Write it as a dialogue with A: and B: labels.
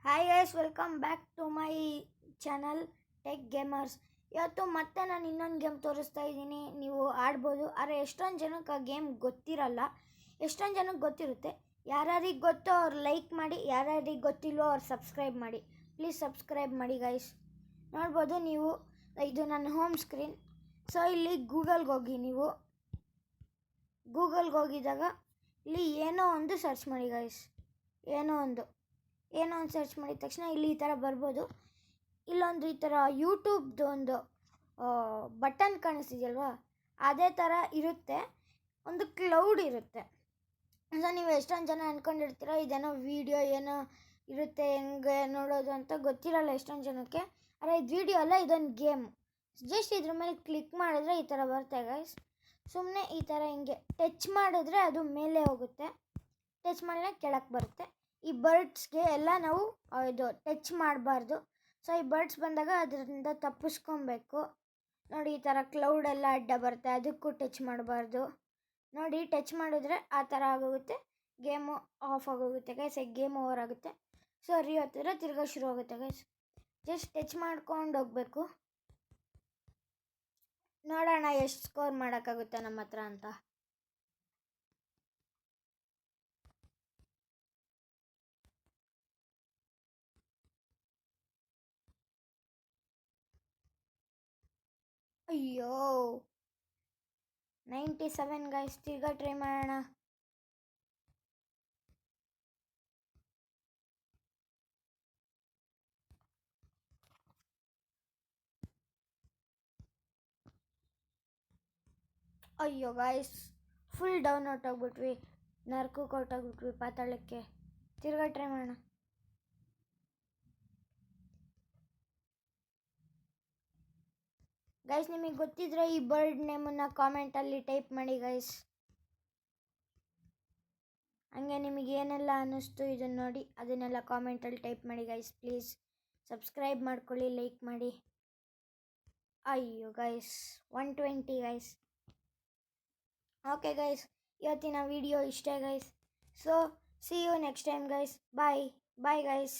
A: Hi guys, welcome back to my channel tech gamers. ಇವತ್ತು ಮತ್ತೆ ನಾನು ಇನ್ನೊಂದು ಗೇಮ್ ತೋರಿಸ್ತಾ ಇದ್ದೀನಿ. ನೀವು ಆಡ್ಬೋದು, ಆದರೆ ಎಷ್ಟೊಂದು ಜನಕ್ಕೆ ಆ ಗೇಮ್ ಗೊತ್ತಿರಲ್ಲ. ಎಷ್ಟೊಂದು ಜನಕ್ಕೆ ಗೊತ್ತಿರುತ್ತೆ. ಯಾರ್ಯಾರಿಗೆ ಗೊತ್ತೋ ಅವ್ರು ಲೈಕ್ ಮಾಡಿ, ಯಾರ್ಯಾರಿಗೆ ಗೊತ್ತಿಲ್ಲೋ ಅವ್ರು ಸಬ್ಸ್ಕ್ರೈಬ್ ಮಾಡಿ. ಪ್ಲೀಸ್ ಸಬ್ಸ್ಕ್ರೈಬ್ ಮಾಡಿ ಗೈಸ್. ನೋಡ್ಬೋದು ನೀವು, ಇದು ನನ್ನ ಹೋಮ್ ಸ್ಕ್ರೀನ್. ಸೊ ಇಲ್ಲಿ ಗೂಗಲ್ಗೆ ಹೋಗಿ, ನೀವು ಗೂಗಲ್ಗೆ ಹೋಗಿದಾಗ ಇಲ್ಲಿ ಏನೋ ಒಂದು ಸರ್ಚ್ ಮಾಡಿ ಗೈಸ್. ಏನೋ ಒಂದು ಸರ್ಚ್ ಮಾಡಿದ ತಕ್ಷಣ ಇಲ್ಲಿ ಈ ಥರ ಬರ್ಬೋದು. ಇಲ್ಲೊಂದು ಈ ಥರ ಯೂಟ್ಯೂಬ್ದು ಒಂದು ಬಟನ್ ಕಾಣಿಸ್ತಿದೆಯಲ್ವಾ, ಅದೇ ಥರ ಇರುತ್ತೆ. ಒಂದು ಕ್ಲೌಡ್ ಇರುತ್ತೆ. ಸೊ ನೀವು ಎಷ್ಟೊಂದು ಜನ ಅಂದ್ಕೊಂಡಿರ್ತೀರ ಇದೇನೋ ವೀಡಿಯೋ ಏನೋ ಇರುತ್ತೆ, ಹೆಂಗೆ ನೋಡೋದು ಅಂತ ಗೊತ್ತಿರಲ್ಲ ಎಷ್ಟೊಂದು ಜನಕ್ಕೆ. ಆದರೆ ಇದು ವೀಡಿಯೋ ಅಲ್ಲ, ಇದೊಂದು ಗೇಮ್. ಜಸ್ಟ್ ಇದ್ರ ಮೇಲೆ ಕ್ಲಿಕ್ ಮಾಡಿದ್ರೆ ಈ ಥರ ಬರುತ್ತೆ ಗೈಸ್. ಸುಮ್ಮನೆ ಈ ಥರ ಹಿಂಗೆ ಟಚ್ ಮಾಡಿದ್ರೆ ಅದು ಮೇಲೆ ಹೋಗುತ್ತೆ, ಟಚ್ ಮಾಡಿದ್ರೆ ಕೆಳಕ್ಕೆ ಬರುತ್ತೆ. ಈ ಬರ್ಡ್ಸ್ಗೆ ಎಲ್ಲ ನಾವು ಇದು ಟಚ್ ಮಾಡಬಾರ್ದು. ಸೊ ಈ ಬರ್ಡ್ಸ್ ಬಂದಾಗ ಅದರಿಂದ ತಪ್ಪಿಸ್ಕೊಬೇಕು. ನೋಡಿ, ಈ ಥರ ಕ್ಲೌಡೆಲ್ಲ ಅಡ್ಡ ಬರುತ್ತೆ, ಅದಕ್ಕೂ ಟಚ್ ಮಾಡಬಾರ್ದು. ನೋಡಿ, ಟಚ್ ಮಾಡಿದ್ರೆ ಆ ಥರ ಆಗೋಗುತ್ತೆ, ಗೇಮು ಆಫ್ ಆಗೋಗುತ್ತೆ ಗೈಸ್. ಗೇಮ್ ಓವರ್ ಆಗುತ್ತೆ. ಸೊ ಹೊತ್ತಿದ್ರೆ ತಿರ್ಗಾ ಶುರು ಆಗುತ್ತೆ ಗೈಸ್. ಜಸ್ಟ್ ಟಚ್ ಮಾಡ್ಕೊಂಡು ಹೋಗಬೇಕು. ನೋಡೋಣ ಎಷ್ಟು ಸ್ಕೋರ್ ಮಾಡೋಕ್ಕಾಗುತ್ತೆ ನಮ್ಮ ಹತ್ರ ಅಂತ. ಅಯ್ಯೋ, 97 ಗೈಸ್. ತಿರ್ಗಾ ಟ್ರೈ ಮಾಡೋಣ. ಅಯ್ಯೋ ಗೈಸ್, ಫುಲ್ ಡೌನ್ ಹೊಟ್ಟೋಗ್ಬಿಟ್ವಿ, ನರ್ಕಕ್ಕೆ ಹೊಟ್ಟೋಗ್ಬಿಟ್ವಿ, ಪಾತಾಳಕ್ಕೆ. ತಿರ್ಗಾ ಟ್ರೈ ಮಾಡೋಣ. ಗೈಸ್, ನಿಮಗೆ ಗೊತ್ತಿದ್ರೆ ಈ ಬರ್ಡ್ ನೇಮನ್ನು ಕಾಮೆಂಟಲ್ಲಿ ಟೈಪ್ ಮಾಡಿ ಗೈಸ್. ಹಂಗೆ ನಿಮಗೆ ಏನೆಲ್ಲ ಅನ್ನಿಸ್ತು ಇದನ್ನು ನೋಡಿ, ಅದನ್ನೆಲ್ಲ ಕಾಮೆಂಟಲ್ಲಿ ಟೈಪ್ ಮಾಡಿ ಗೈಸ್. ಪ್ಲೀಸ್ ಸಬ್ಸ್ಕ್ರೈಬ್ ಮಾಡ್ಕೊಳ್ಳಿ, ಲೈಕ್ ಮಾಡಿ. ಅಯ್ಯೋ ಗೈಸ್, 120 ಗೈಸ್. ಓಕೆ ಗೈಸ್, ಇವತ್ತಿನ ವಿಡಿಯೋ ಇಷ್ಟೇ guys. So see you next time guys. Bye bye guys.